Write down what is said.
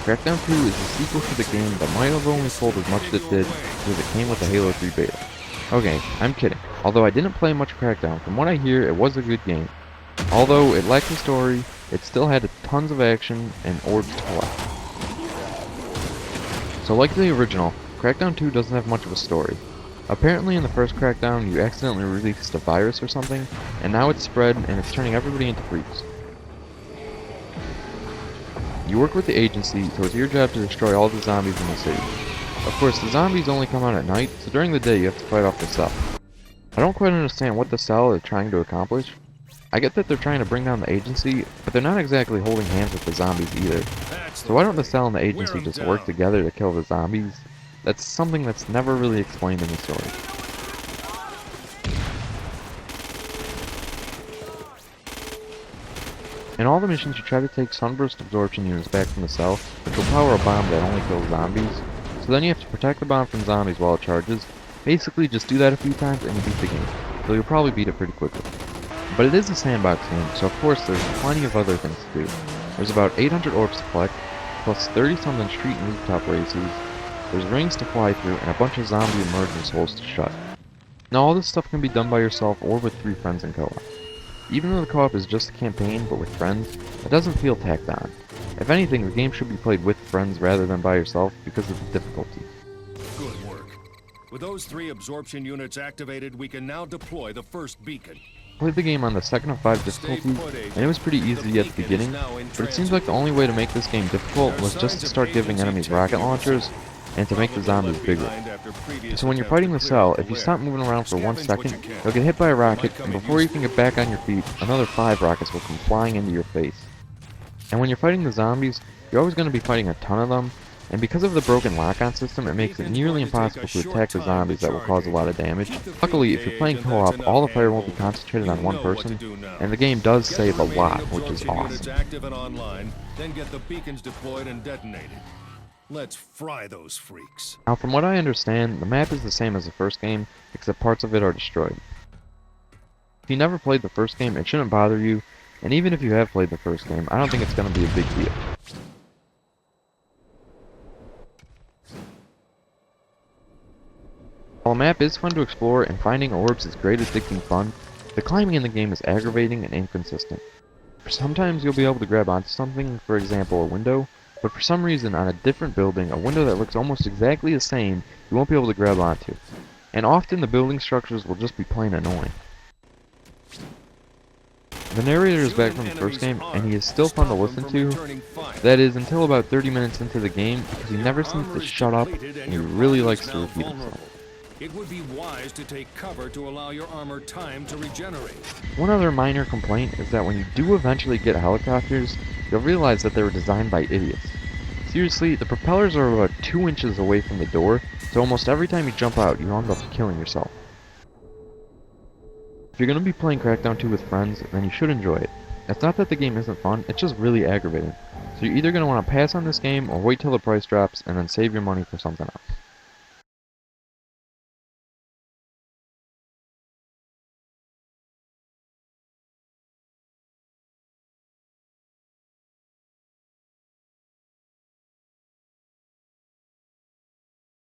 Crackdown 2 is the sequel to the game that might have only sold as much as it did because it came with the Halo 3 beta. Okay, I'm kidding. Although I didn't play much Crackdown, from what I hear it was a good game. Although it lacked a story, it still had tons of action and orbs to collect. So like the original, Crackdown 2 doesn't have much of a story. Apparently in the first Crackdown you accidentally released a virus or something, and now it's spread and it's turning everybody into freaks. You work with the agency, so it's your job to destroy all the zombies in the city. Of course, the zombies only come out at night, so during the day you have to fight off the cell. I don't quite understand what the cell is trying to accomplish. I get that they're trying to bring down the agency, but they're not exactly holding hands with the zombies either. So why don't the cell and the agency just work together to kill the zombies? That's something that's never really explained in the story. In all the missions you try to take sunburst absorption units back from the cell, which will power a bomb that only kills zombies. So then you have to protect the bomb from zombies while it charges. Basically just do that a few times and you beat the game, so you'll probably beat it pretty quickly. But it is a sandbox game, so of course there's plenty of other things to do. There's about 800 orbs to collect, plus 30-something street and rooftop races, there's rings to fly through, and a bunch of zombie emergence holes to shut. Now all this stuff can be done by yourself or with 3 friends in co-op. Even though the co-op is just a campaign, but with friends, it doesn't feel tacked on. If anything, the game should be played with friends rather than by yourself because of the difficulty. Good work. With those 3 absorption units activated, we can now deploy the first beacon. I played the game on the second of 5 difficulty, and it was pretty easy at the beginning, but it seems like the only way to make this game difficult was just to start giving enemies rocket launchers, and to make the zombies bigger. So when you're fighting the cell, if you stop moving around for 1 second, you'll get hit by a rocket, and before you can get back on your feet, another 5 rockets will come flying into your face. And when you're fighting the zombies, you're always going to be fighting a ton of them, and because of the broken lock-on system, it makes it nearly impossible to attack the zombies that will cause a lot of damage. Luckily, if you're playing co-op, all the fire won't be concentrated on one person, and the game does save a lot, which is awesome. Then get the beacons deployed and detonated. Let's fry those freaks. Now from what I understand, the map is the same as the first game, except parts of it are destroyed. If you never played the first game, it shouldn't bother you, and even if you have played the first game, I don't think it's going to be a big deal. While the map is fun to explore and finding orbs is great addicting fun, the climbing in the game is aggravating and inconsistent. Sometimes you'll be able to grab onto something, for example a window, but for some reason on a different building, a window that looks almost exactly the same, you won't be able to grab onto. And often the building structures will just be plain annoying. The narrator is back from the first game, and he is still fun to listen to. That is, until about 30 minutes into the game, because he never seems to shut up, and he really likes to repeat himself. It would be wise to take cover to allow your armor time to regenerate. One other minor complaint is that when you do eventually get helicopters, you'll realize that they were designed by idiots. Seriously, the propellers are about 2 inches away from the door, so almost every time you jump out, you end up killing yourself. If you're going to be playing Crackdown 2 with friends, then you should enjoy it. It's not that the game isn't fun, it's just really aggravating. So you're either going to want to pass on this game, or wait till the price drops, and then save your money for something else.